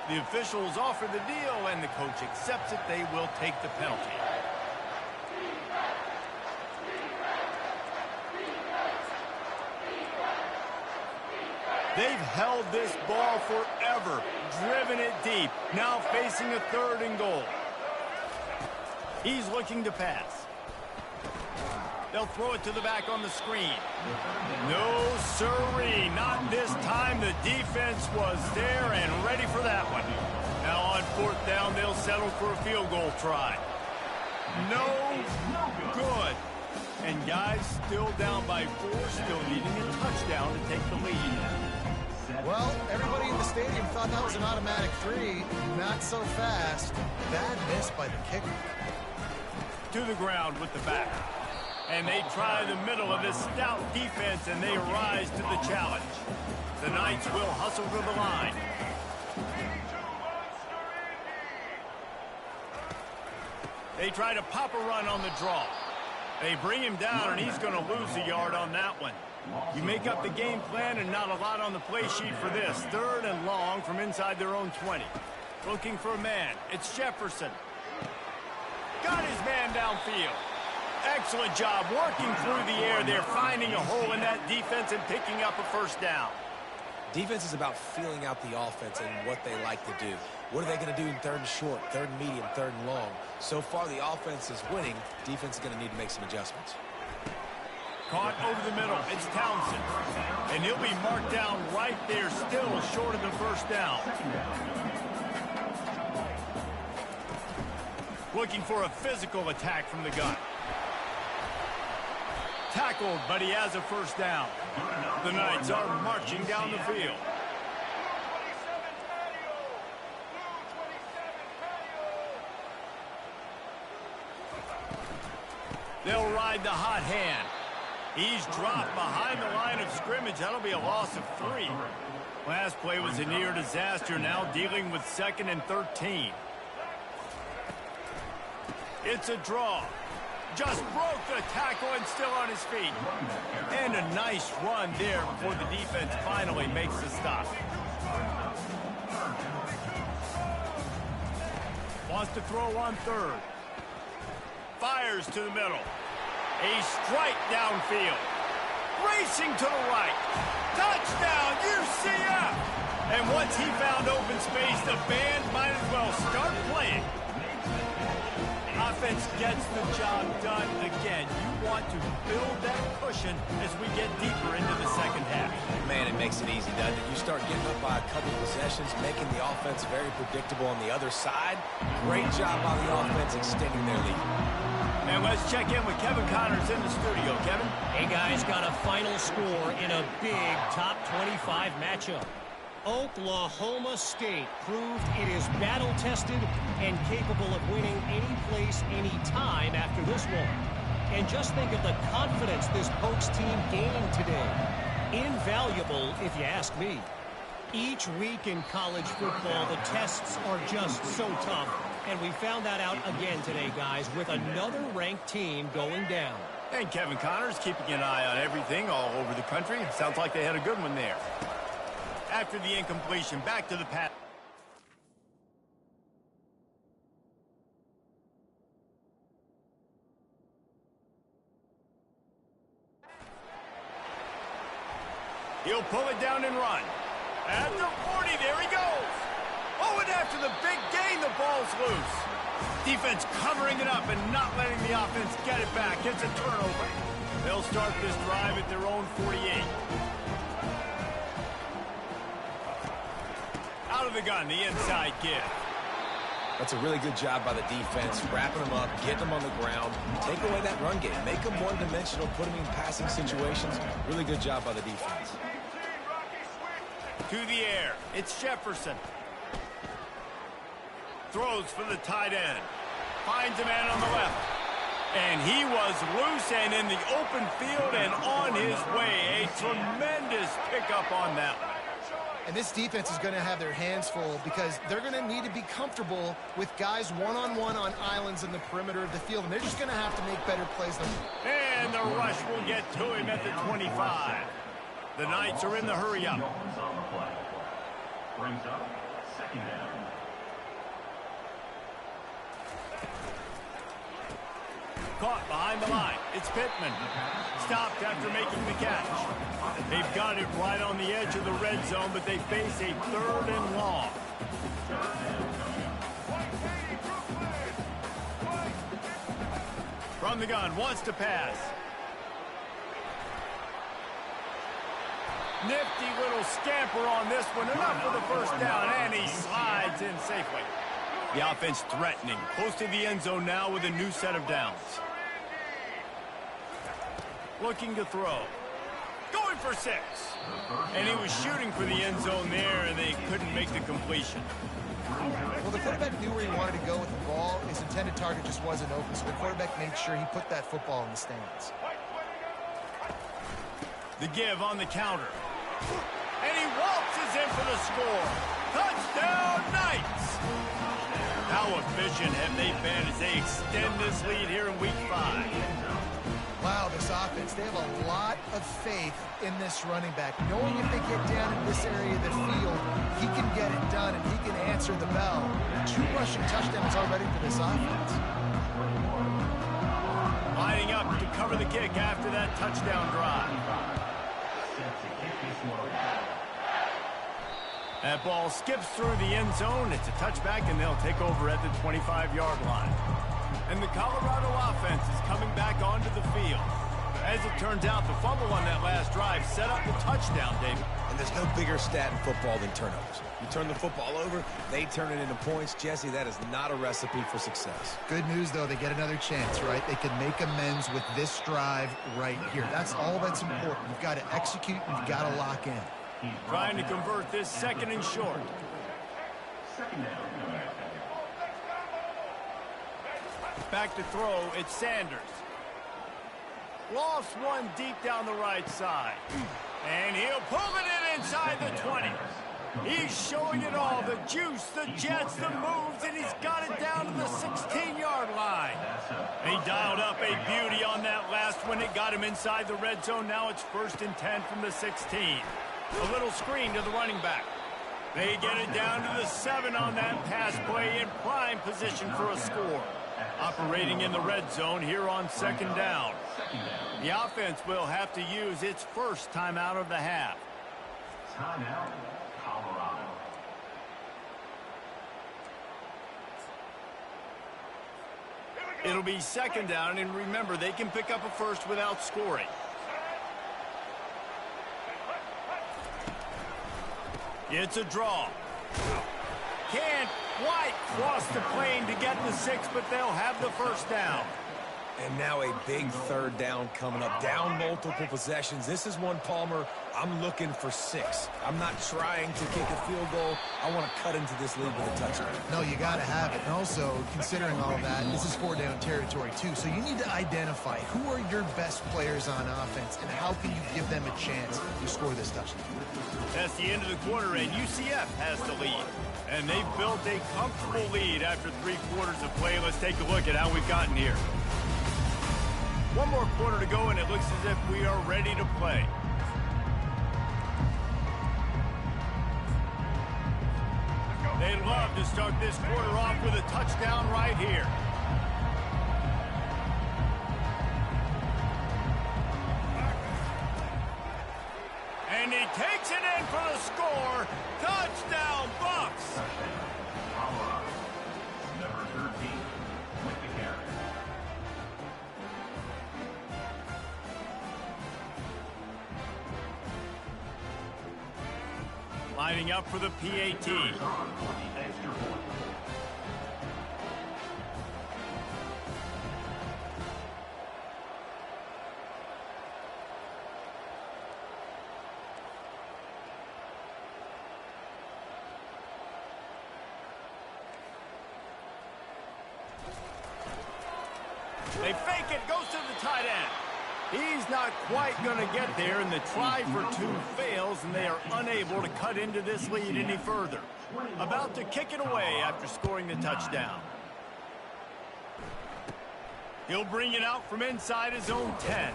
A: The officials offer the deal, and the coach accepts it. They will take the penalty. They've held this ball forever, driven it deep, now facing a 3rd and goal. He's looking to pass. They'll throw it to the back on the screen. No siree, not this time. The defense was there and ready for that one. Now on 4th down, they'll settle for a field goal try. No good. And guys still down by 4, still needing a touchdown to take the lead.
C: Well, everybody in the stadium thought that was an automatic 3. Not so fast. Bad miss by the kicker.
A: To the ground with the back. And they try the middle of this stout defense, and they rise to the challenge. The Knights will hustle to the line. They try to pop a run on the draw. They bring him down, and he's going to lose a yard on that one. You make up the game plan, and not a lot on the play sheet for this. 3rd and long from inside their own 20. Looking for a man. It's Jefferson. Got his man downfield. Excellent job working through the air there, finding a hole in that defense and picking up a 1st down.
B: Defense is about feeling out the offense and what they like to do. What are they going to do in 3rd and short, 3rd and medium, 3rd and long? So far, the offense is winning. Defense is going to need to make some adjustments.
A: Caught over the middle. It's Townsend. And he'll be marked down right there, still short of the 1st down. Looking for a physical attack from the gun. Tackled, but he has a 1st down. The Knights are marching down the field. They'll ride the hot hand. He's dropped behind the line of scrimmage. That'll be a loss of 3. Last play was a near disaster. Now dealing with 2nd and 13. It's a draw. Just broke the tackle and still on his feet. And a nice run there before the defense finally makes the stop. Wants to throw on 3rd. Fires to the middle. A strike downfield. Racing to the right. Touchdown, UCF! And And once he found open space, the band might as well start playing. Offense gets the job done again. You want to build that cushion as we get deeper into the second half.
B: Man, it makes it easy, doesn't it? You start getting up by a couple possessions, making the offense very predictable on the other side. Great job by the offense extending their lead.
A: And let's check in with Kevin Connors in the studio. Kevin?
D: Hey, guys, got a final score in a big top 25 matchup. Oklahoma State proved it is battle-tested and capable of winning any place, any time after this one. And just think of the confidence this Pokes team gained today. Invaluable, if you ask me. Each week in college football, the tests are just so tough. And we found that out again today, guys, with another ranked team going down.
A: And Kevin Connors keeping an eye on everything all over the country. Sounds like they had a good one there. After the incompletion, back to the pass. He'll pull it down and run. At the 40, there he goes. Oh, and after the big gain, the ball's loose. Defense covering it up and not letting the offense get it back. It's a turnover. They'll start this drive at their own 48. Out of the gun, the inside give.
B: That's a really good job by the defense, wrapping them up, getting them on the ground, take away that run game, make them one-dimensional, put them in passing situations. Really good job by the defense.
A: To the air, it's Jefferson. Throws for the tight end. Finds a man on the left. And he was loose and in the open field and on his way. A tremendous pickup on that one.
C: And this defense is going to have their hands full because they're going to need to be comfortable with guys one-on-one on islands in the perimeter of the field. And they're just going to have to make better plays than...
A: And the rush will get to him at the 25. The Knights are in the hurry-up.
E: Brings up second down.
A: Caught behind the line. It's Pittman. Stopped after making the catch. They've got it right on the edge of the red zone, but they face a 3rd and long. From the gun, wants to pass. Nifty little scamper on this one. Enough for the first down, and he slides in safely. The offense threatening. Close to the end zone now with a new set of downs. Looking to throw. Going for 6. And he was shooting for the end zone there, and they couldn't make the completion.
C: Well, the quarterback knew where he wanted to go with the ball. His intended target just wasn't open, so the quarterback made sure he put that football in the stands.
A: The give on the counter. And he waltzes in for the score. Touchdown, Knights! How efficient have they been as they extend this lead here in Week 5?
C: Wow, this offense, they have a lot of faith in this running back. Knowing if they get down in this area of the field, he can get it done and he can answer the bell. 2 rushing touchdowns already for this offense.
A: Lining up to cover the kick after that touchdown drive. That ball skips through the end zone. It's a touchback, and they'll take over at the 25-yard line. And the Colorado offense is coming back onto the field. As it turns out, the fumble on that last drive set up the touchdown, David.
B: And there's no bigger stat in football than turnovers. You turn the football over, they turn it into points. Jesse, that is not a recipe for success.
C: Good news, though, they get another chance, right? They can make amends with this drive right here. That's all that's important. You've got to execute, and you've got to lock in.
A: Trying to convert this 2nd and short.
E: Second down.
A: Back to throw, it's Sanders. Lost one deep down the right side. And he'll pull it in inside the 20. He's showing it all, the juice, the jets, the moves, and he's got it down to the 16-yard line. He dialed up a beauty on that last one. It got him inside the red zone. Now it's 1st and 10 from the 16. A little screen to the running back. They get it down to the 7 on that pass play in prime position for a score. Operating in the red zone here on 2nd down. The offense will have to use its first timeout of the half.
E: Timeout, Colorado.
A: It'll be second down, and remember, they can pick up a first without scoring. It's a draw. Can't quite cross the plane to get the 6, but they'll have the first down.
B: And now a big third down coming up. Down multiple possessions. This is one, Palmer, I'm looking for 6. I'm not trying to kick a field goal. I want to cut into this lead with a touchdown.
C: No, you got to have it. And also, considering all of that, this is 4-down territory, too. So you need to identify who are your best players on offense and how can you give them a chance to score this touchdown.
A: That's the end of the quarter, and UCF has the lead. And they've built a comfortable lead after 3 quarters of play. Let's take a look at how we've gotten here. 1 more quarter to go, and it looks as if we are ready to play. They'd love to start this quarter off with a touchdown right here. And he takes it in for the score. Touchdown, Bucks!
E: Number 13 with the carry.
A: Lining up for the PAT. They fake it, goes to the tight end. He's not quite going to get there, and the try for 2 fails, and they are unable to cut into this lead any further. About to kick it away after scoring the touchdown. He'll bring it out from inside his own 10.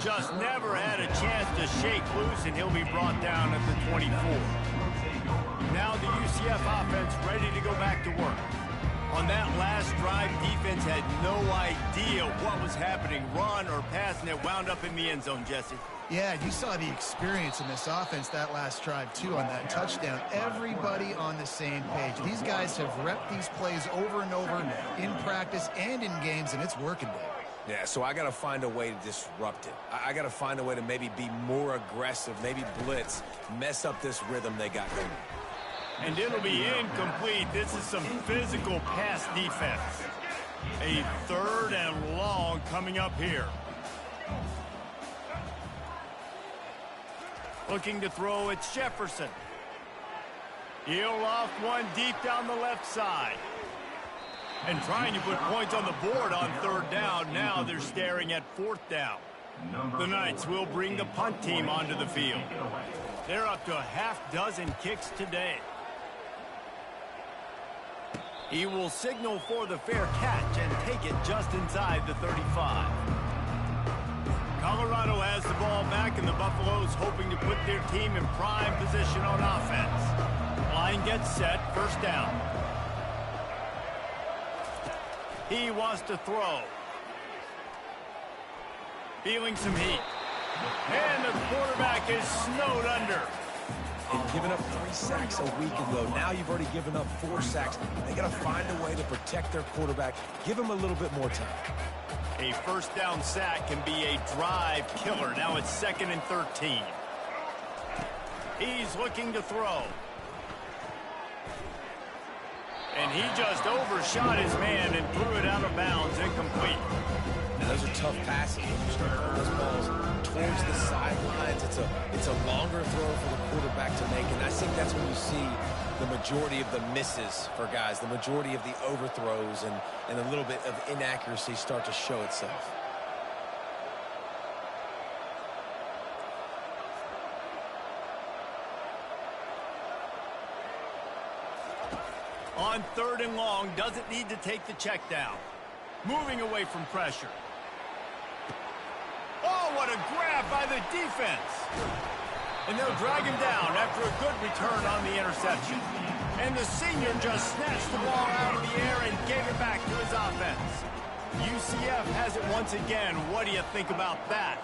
A: Just never had a chance to shake loose, and he'll be brought down at the 24. Now the UCF offense ready to go back to work. On that last drive, defense had no idea what was happening, run or pass, and it wound up in the end zone, Jesse.
C: Yeah, you saw the experience in this offense that last drive, too, on that touchdown. Everybody on the same page. These guys have repped these plays over and over in practice and in games, and it's working, Dave.
B: Yeah, so I got to find a way to disrupt it. I got to find a way to maybe be more aggressive, maybe blitz, mess up this rhythm they got going.
A: And it'll be incomplete. This is some physical pass defense. A 3rd and long coming up here. Looking to throw, it's Jefferson. He'll loft one deep down the left side. And trying to put points on the board on 3rd down. Now they're staring at 4th down. The Knights will bring the punt team onto the field. They're up to a half-dozen kicks today. He will signal for the fair catch and take it just inside the 35. Colorado has the ball back, and the Buffaloes hoping to put their team in prime position on offense. Line gets set, 1st down. He wants to throw. Feeling some heat. And the quarterback is snowed under.
B: They've given up 3 sacks a week ago. Now you've already given up 4 sacks. They got to find a way to protect their quarterback. Give him a little bit more time.
A: A 1st down sack can be a drive killer. Now it's 2nd and 13. He's looking to throw. And he just overshot his man and threw it out of bounds, incomplete.
B: Now those are tough passes. You start throwing those balls towards the sidelines. It's a longer throw for the quarterback to make, and I think that's when you see the majority of the misses for guys, the majority of the overthrows and a little bit of inaccuracy start to show itself.
A: On 3rd and long, doesn't need to take the check down. Moving away from pressure. Oh, what a grab by the defense. And they'll drag him down after a good return on the interception. And the senior just snatched the ball out of the air and gave it back to his offense. UCF has it once again. What do you think about that?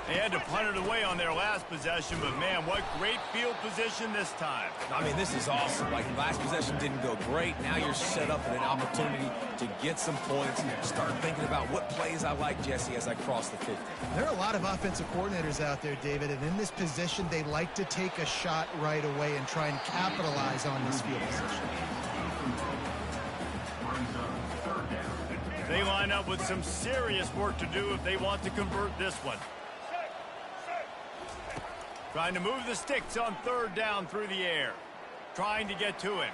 A: They had to punt it away on their last possession, but man, what great field position this time.
B: I mean, this is awesome. Like, last possession didn't go great. Now you're set up with an opportunity to get some points. Start thinking about what plays I like, Jesse, as I cross the 50.
C: There are a lot of offensive coordinators out there, David, and in this position, they like to take a shot right away and try and capitalize on this field position.
A: They line up with some serious work to do if they want to convert this one. Trying to move the sticks on third down through the air. Trying to get to him.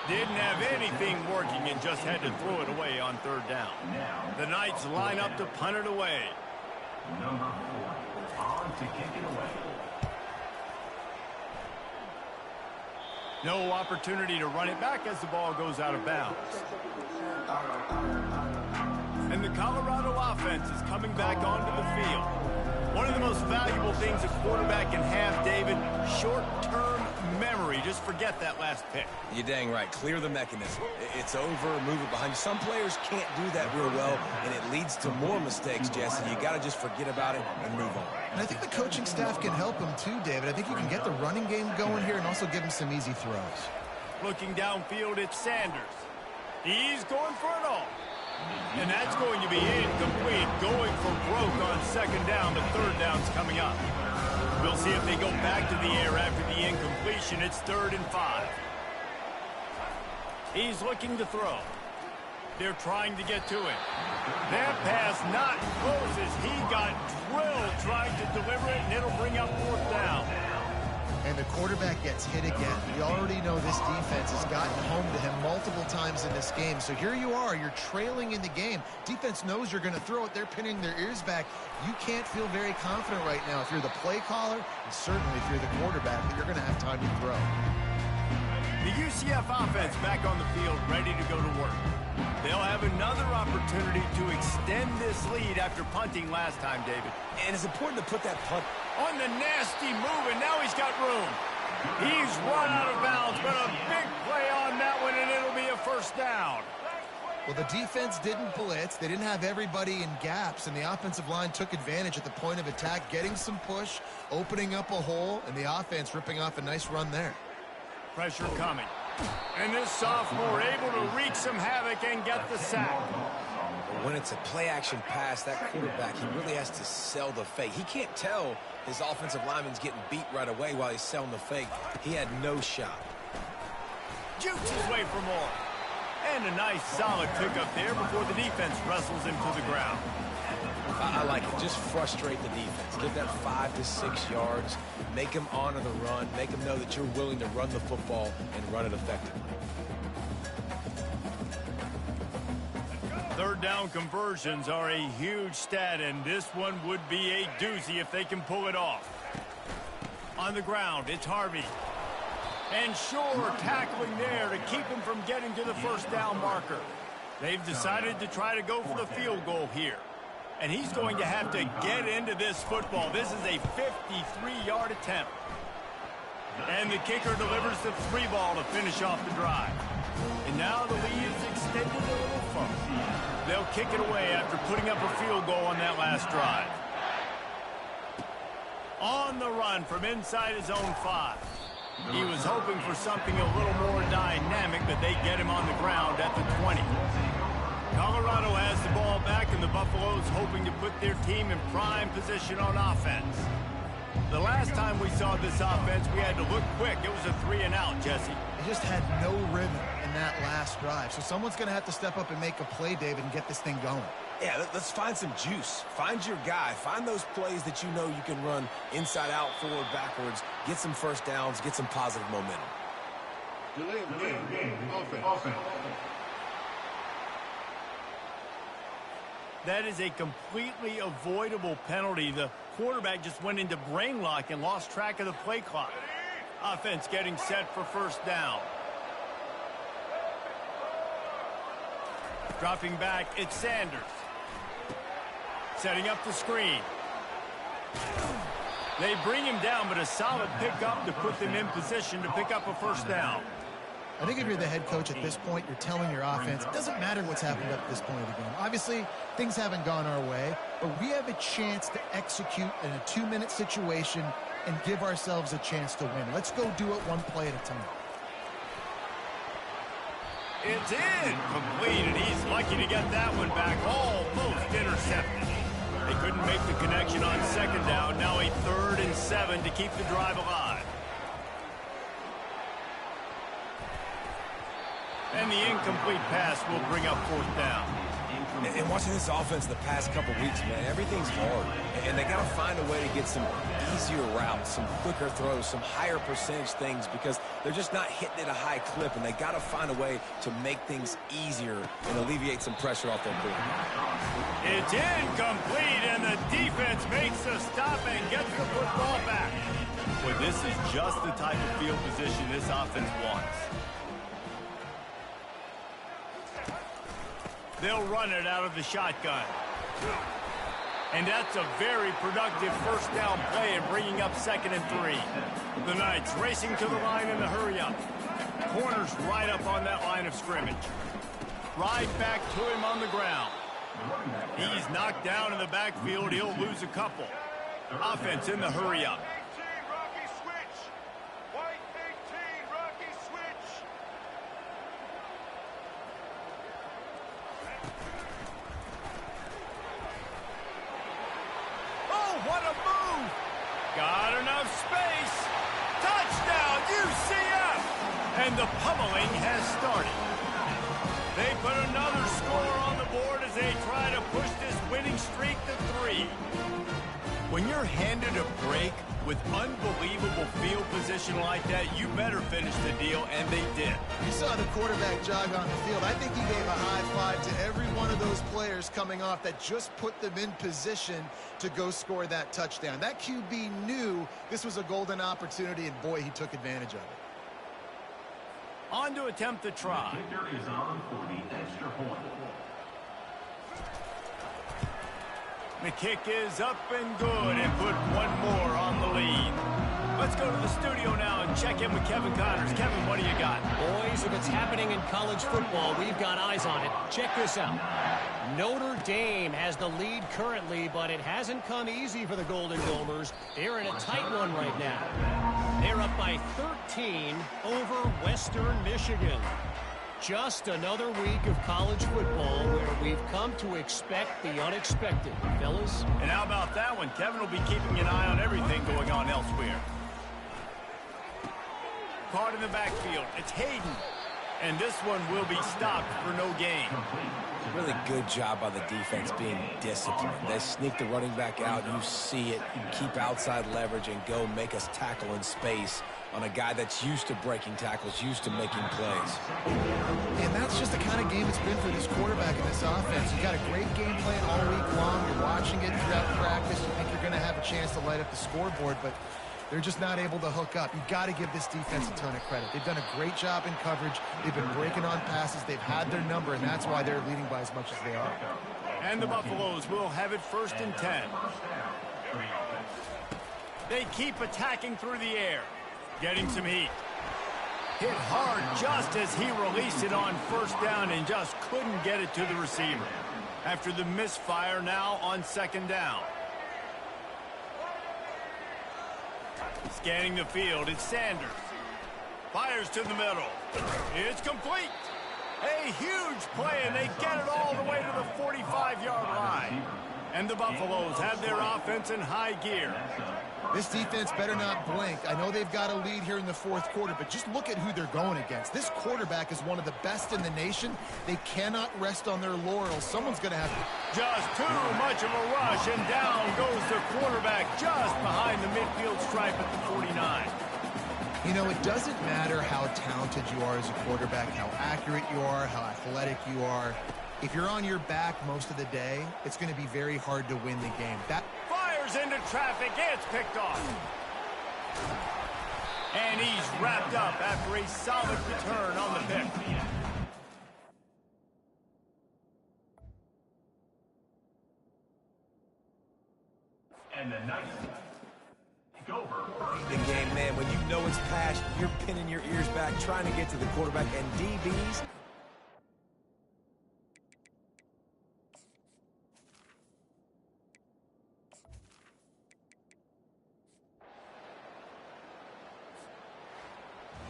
A: Didn't have anything working and just had to throw it away on third down. The Knights line up to punt it away.
E: Number 4, on to kick it away.
A: No opportunity to run it back as the ball goes out of bounds. And the Colorado offense is coming back onto the field. One of the most valuable things a quarterback can have, David, short-term memory. Just forget that last pick.
B: You're dang right. Clear the mechanism. It's over, move it behind you. Some players can't do that real well, and it leads to more mistakes, Jesse. You got to just forget about it and move on.
C: And I think the coaching staff can help him too, David. I think you can get the running game going here and also give him some easy throws.
A: Looking downfield, it's Sanders. He's going for it all. And that's going to be incomplete, going for broke on second down. The third down's coming up. We'll see if they go back to the air after the incompletion. It's 3rd and 5. He's looking to throw. They're trying to get to him. That pass not close as he got drilled trying to deliver it, and it'll bring up 4th down.
C: And the quarterback gets hit again. We already know this defense has gotten home to him multiple times in this game. So here you are, you're trailing in the game. Defense knows you're going to throw it. They're pinning their ears back. You can't feel very confident right now if you're the play caller, and certainly if you're the quarterback, that you're going to have time to throw.
A: The UCF offense back on the field, ready to go to work. They'll have another opportunity to extend this lead after punting last time, David.
B: And it's important to put that punt
A: on the nasty move, and now he's got room. He's run out of bounds, but a big play on that one, and it'll be a 1st down.
C: Well, the defense didn't blitz. They didn't have everybody in gaps, and the offensive line took advantage at the point of attack, getting some push, opening up a hole, and the offense ripping off a nice run there.
A: Pressure coming. And this sophomore able to wreak some havoc and get the sack.
B: When it's a play-action pass, that quarterback, he really has to sell the fake. He can't tell his offensive lineman's getting beat right away while he's selling the fake. He had no shot.
A: Jukes his way for more. And a nice solid pickup there before the defense wrestles him to the ground.
B: I like it. Just frustrate the defense. Give that 5 to 6 yards. Make them honor the run. Make them know that you're willing to run the football and run it effectively.
A: 3rd down conversions are a huge stat, and this one would be a doozy if they can pull it off. On the ground, it's Harvey. And Shore tackling there to keep him from getting to the 1st down marker. They've decided to try to go for the field goal here. And he's going to have to get into this football. This is a 53-yard attempt. And the kicker delivers the 3-ball to finish off the drive. And now the lead is extended a little further. They'll kick it away after putting up a field goal on that last drive. On the run from inside his own 5. He was hoping for something a little more dynamic, but they get him on the ground at the 20. Colorado has the ball back, and the Buffaloes hoping to put their team in prime position on offense. The last time we saw this offense, we had to look quick. It was a 3-and-out, Jesse.
C: They just had no rhythm in that last drive. So someone's going to have to step up and make a play, David, and get this thing going.
B: Yeah, let's find some juice. Find your guy. Find those plays that you know you can run inside out, forward, backwards. Get some 1st downs. Get some positive momentum.
F: Delay of game. Offense.
A: That is a completely avoidable penalty. The quarterback just went into brain lock and lost track of the play clock. Offense getting set for 1st down. Dropping back, it's Sanders. Setting up the screen. They bring him down, but a solid pickup to put them in position to pick up a 1st down.
C: I think if you're the head coach at this point, you're telling your offense, it doesn't matter what's happened up to this point of the game. Obviously, things haven't gone our way, but we have a chance to execute in a 2-minute situation and give ourselves a chance to win. Let's go do it one play at a time.
A: It's incomplete, and he's lucky to get that one back. Almost intercepted. They couldn't make the connection on second down. Now a 3rd and 7 to keep the drive alive. And the incomplete pass will bring up 4th down.
B: And watching this offense the past couple weeks, man, everything's hard. And they got to find a way to get some easier routes, some quicker throws, some higher percentage things because they're just not hitting at a high clip. And they got to find a way to make things easier and alleviate some pressure off their quarterback.
A: It's incomplete, and the defense makes a stop and gets the football back. But this is just the type of field position this offense wants. They'll run it out of the shotgun. And that's a very productive 1st down play and bringing up 2nd and 3. The Knights racing to the line in the hurry-up. Corners right up on that line of scrimmage. Right back to him on the ground. He's knocked down in the backfield. He'll lose a couple. Offense in the hurry-up. What a move! Got enough space. Touchdown, UCF! And the pummeling has started. They put another score on the board as they try to push this winning streak to 3. When you're handed a break with unbelievable field position like that, you better finish the deal, and they did.
C: You saw the quarterback jog on the field. I think he gave a high five to every one of those players coming off that just put them in position to go score that touchdown. That QB knew this was a golden opportunity, and boy, he took advantage of it.
A: On to attempt the try.
E: The kicker is on for the extra point.
A: The kick is up and good, and put one more on the lead. Let's go to the studio now and check in with Kevin Connors. Kevin, what do you got?
D: Boys, if it's happening in college football, we've got eyes on it. Check this out. Notre Dame has the lead currently, but it hasn't come easy for the Golden Domers. They're in a tight one right now. They're up by 13 over Western Michigan. Just another week of college football where we've come to expect the unexpected, fellas.
A: And how about that one? Kevin will be keeping an eye on everything going on elsewhere. Caught in the backfield. It's Hayden. And this one will be stopped for no gain.
B: Really good job by the defense being disciplined. They sneak the running back out. You see it. Keep outside leverage and go make us tackle in space on a guy that's used to breaking tackles, used to making plays.
C: And that's just the kind of game it's been for this quarterback and this offense. You got a great game plan all week long. You're watching it throughout practice. You think you're going to have a chance to light up the scoreboard, but they're just not able to hook up. You got to give this defense a ton of credit. They've done a great job in coverage. They've been breaking on passes. They've had their number, and that's why they're leading by as much as they are.
A: And the Buffaloes will have it 1st and 10. They keep attacking through the air. Getting some heat. Hit hard just as he released it on 1st down and just couldn't get it to the receiver. After the misfire, now on 2nd down. Scanning the field, it's Sanders. Fires to the middle. It's complete. A huge play, and they get it all the way to the 45-yard line. And the Buffaloes have their offense in high gear.
C: This defense better not blink. I know they've got a lead here in the 4th quarter, but just look at who they're going against. This quarterback is one of the best in the nation. They cannot rest on their laurels. Someone's going to have to...
A: Just too much of a rush, and down goes the quarterback just behind the midfield stripe at the 49.
C: You know, it doesn't matter how talented you are as a quarterback, how accurate you are, how athletic you are. If you're on your back most of the day, it's going to be very hard to win the game. That
A: fires into traffic. It's picked off. And he's wrapped up after a solid return on the pick.
E: And the Knights take over.
B: The game, man, when you know it's pass quarterbacks, you're pinning your ears back, trying to get to the quarterback, and DBs,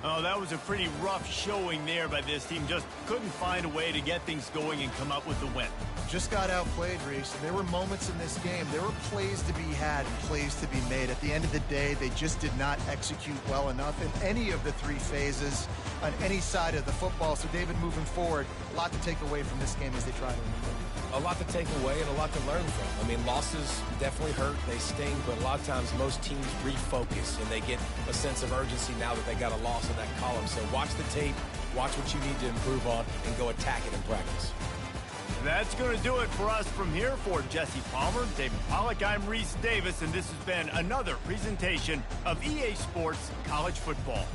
A: Oh, that was a pretty rough showing there by this team. Just couldn't find a way to get things going and come up with the win.
C: Just got outplayed, Reese. There were moments in this game. There were plays to be had and plays to be made. At the end of the day, they just did not execute well enough in any of the three phases on any side of the football. So, David, moving forward, a lot to take away from this game as they try to improve.
B: a lot to take away and a lot to learn from. I mean, losses definitely hurt, they sting, but a lot of times most teams refocus and they get a sense of urgency now that they got a loss in that column. So watch the tape, watch what you need to improve on, and go attack it in practice.
A: That's going to do it for us from here. For Jesse Palmer, David Pollack, I'm Reese Davis, and this has been another presentation of EA Sports College Football.